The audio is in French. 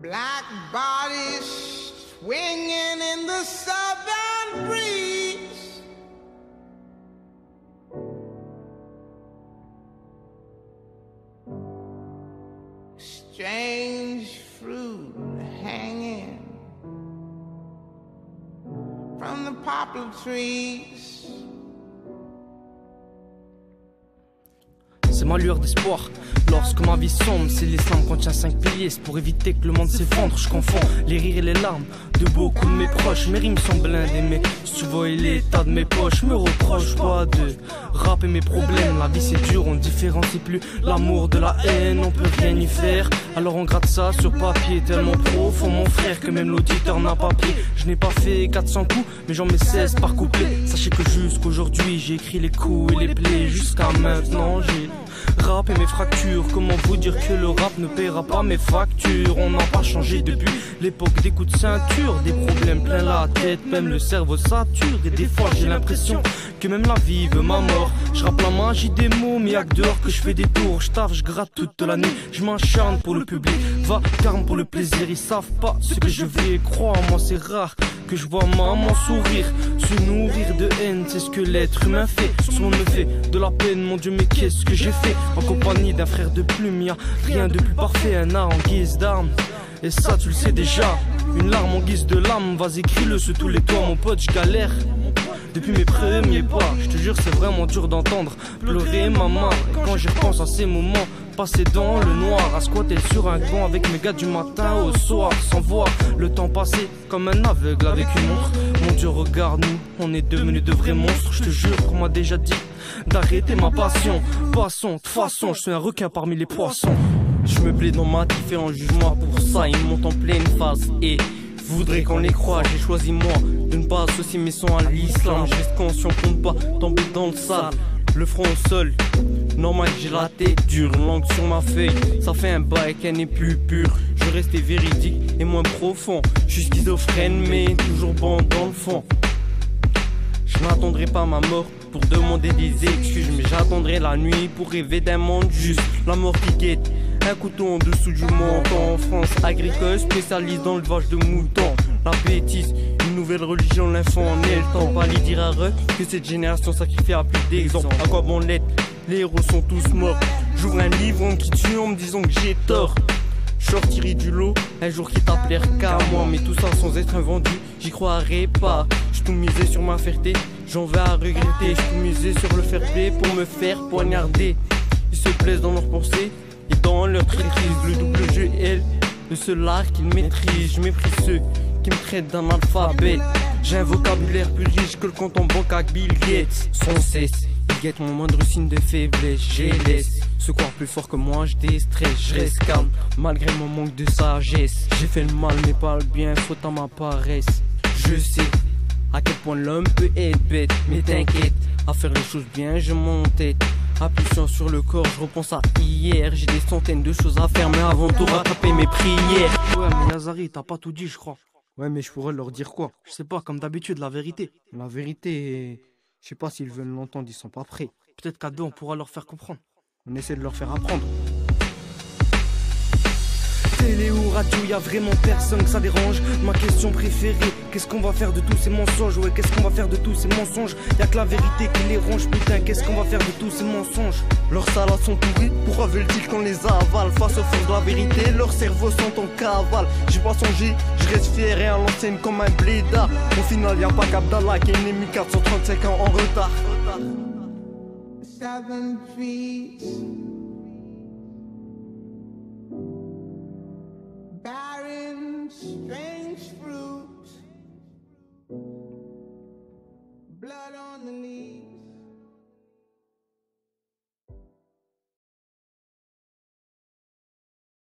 Black bodies swinging in the southern breeze. Strange fruit hanging from the poplar trees. C'est ma lueur d'espoir. Lorsque ma vie sombre, c'est l'islam contient 5 piliers. C'est pour éviter que le monde s'effondre. Je confonds les rires et les larmes de beaucoup de mes proches. Mes rimes sont blindées, mais si tu vois l'état de mes poches, me reproche pas de rap et mes problèmes. La vie c'est dur, on différencie plus l'amour de la haine. On peut rien y faire, alors on gratte ça sur papier. Tellement profond mon frère que même l'auditeur n'a pas pris. Je n'ai pas fait 400 coups, mais j'en mets 16 par couplet. Sachez que jusqu'aujourd'hui j'ai écrit les coups et les plaies. Jusqu'à maintenant j'ai rap et mes fractures. Comment vous dire que le rap ne paiera pas mes factures? On n'a pas changé depuis l'époque des coups de ceinture. Des problèmes plein la tête, même le cerveau sature. Et des fois j'ai l'impression que même la vie veut ma mort. Je rappe la magie des mots, mais y'a que dehors que je fais des tours. Je taffe, je gratte toute la nuit, je m'acharne pour le public. Vacarme pour le plaisir, ils savent pas ce que je vais. Crois-moi c'est rare que je vois maman sourire. Se nourrir de haine, c'est ce que l'être humain fait. Souvent me fait de la peine, mon Dieu mais qu'est-ce que j'ai fait? En compagnie d'un frère de plume, y'a rien de plus parfait. Un art en guise d'arme, et ça tu le sais déjà. Une larme en guise de lame, vas-y crie-le sur tous les toits mon pote, je galère depuis mes premiers pas. Je te jure c'est vraiment dur d'entendre pleurer maman. Et quand j'y repense à ces moments passés dans le noir, à squatter sur un banc avec mes gars du matin au soir, sans voir le temps passer comme un aveugle avec une montre. Mon Dieu regarde-nous, on est devenus de vrais monstres. Je te jure qu'on m'a déjà dit d'arrêter ma passion. Passons, de toute façon je suis un requin parmi les poissons. Je me plais dans ma différents jugements, pour ça ils montent en pleine face et voudrais qu'on les croie. J'ai choisi moi de ne pas associer mes sons à l'islam. Je reste conscient pour ne pas tomber dans le sale. Le front au sol, normal que j'ai la tête dure. Langue sur ma feuille, ça fait un bail qu'elle n'est plus pure. Je restais véridique et moins profond. Je suis schizophrène mais toujours bon dans le fond. Je n'attendrai pas ma mort pour demander des excuses, mais j'attendrai la nuit pour rêver d'un monde juste. La mort qui guette, un couteau en dessous du menton. En France agricole, spécialiste dans le l'élevage de moutons. La bêtise, une nouvelle religion, l'enfant en est le temps. Pas lui dire à eux que cette génération sacrifie à plus d'exemples. À quoi bon l'être? Les héros sont tous morts. J'ouvre un livre, on qui tue en me disant que j'ai tort. Short tiré du lot, un jour qui t'appelait qu'à moi. Mais tout ça sans être invendu, j'y croirais pas. Je tout misé sur ma fierté, j'en vais à regretter. Je tout misé sur le fair play pour me faire poignarder. Ils se plaisent dans leurs pensées et dans leur traîtrise. Le double jeu est le seul art qu'ils maîtrisent. Je méprise ceux qui me traitent d'un alphabet. J'ai un vocabulaire plus riche que le compte en banque avec Bill Gates. Sans cesse, ils guettent mon moindre signe de faiblesse. Je les laisse se croire plus fort que moi, je déstresse. Je reste calme malgré mon manque de sagesse. J'ai fait le mal mais pas le bien, faute à ma paresse. Je sais à quel point l'homme peut être bête, mais t'inquiète, à faire les choses bien je m'en tête. Appuyant sur le corps, je repense à hier. J'ai des centaines de choses à faire, mais avant tout rattraper mes prières. Ouais mais Yazari, t'as pas tout dit je crois. Ouais, mais je pourrais leur dire quoi? Je sais pas, comme d'habitude, la vérité. La vérité, je sais pas s'ils veulent l'entendre, ils sont pas prêts. Peut-être qu'à deux on pourra leur faire comprendre. On essaie de leur faire apprendre. Télé ou radio, y'a vraiment personne que ça dérange. Ma question préférée, qu'est-ce qu'on va faire de tous ces mensonges? Ouais, qu'est-ce qu'on va faire de tous ces mensonges? Y'a que la vérité qui les ronge, putain, qu'est-ce qu'on va faire de tous ces mensonges? Leurs salades sont pourries, pourquoi veulent-ils qu'on les avale? Face au fond de la vérité, leurs cerveaux sont en cavale. J'ai pas songé, je reste fier et à l'ancienne comme un blédard. Au final, y'a pas qu'Abdallah qui est ennemi 435 ans en retard. Southern trees, barren, strange fruit, blood on the leaves.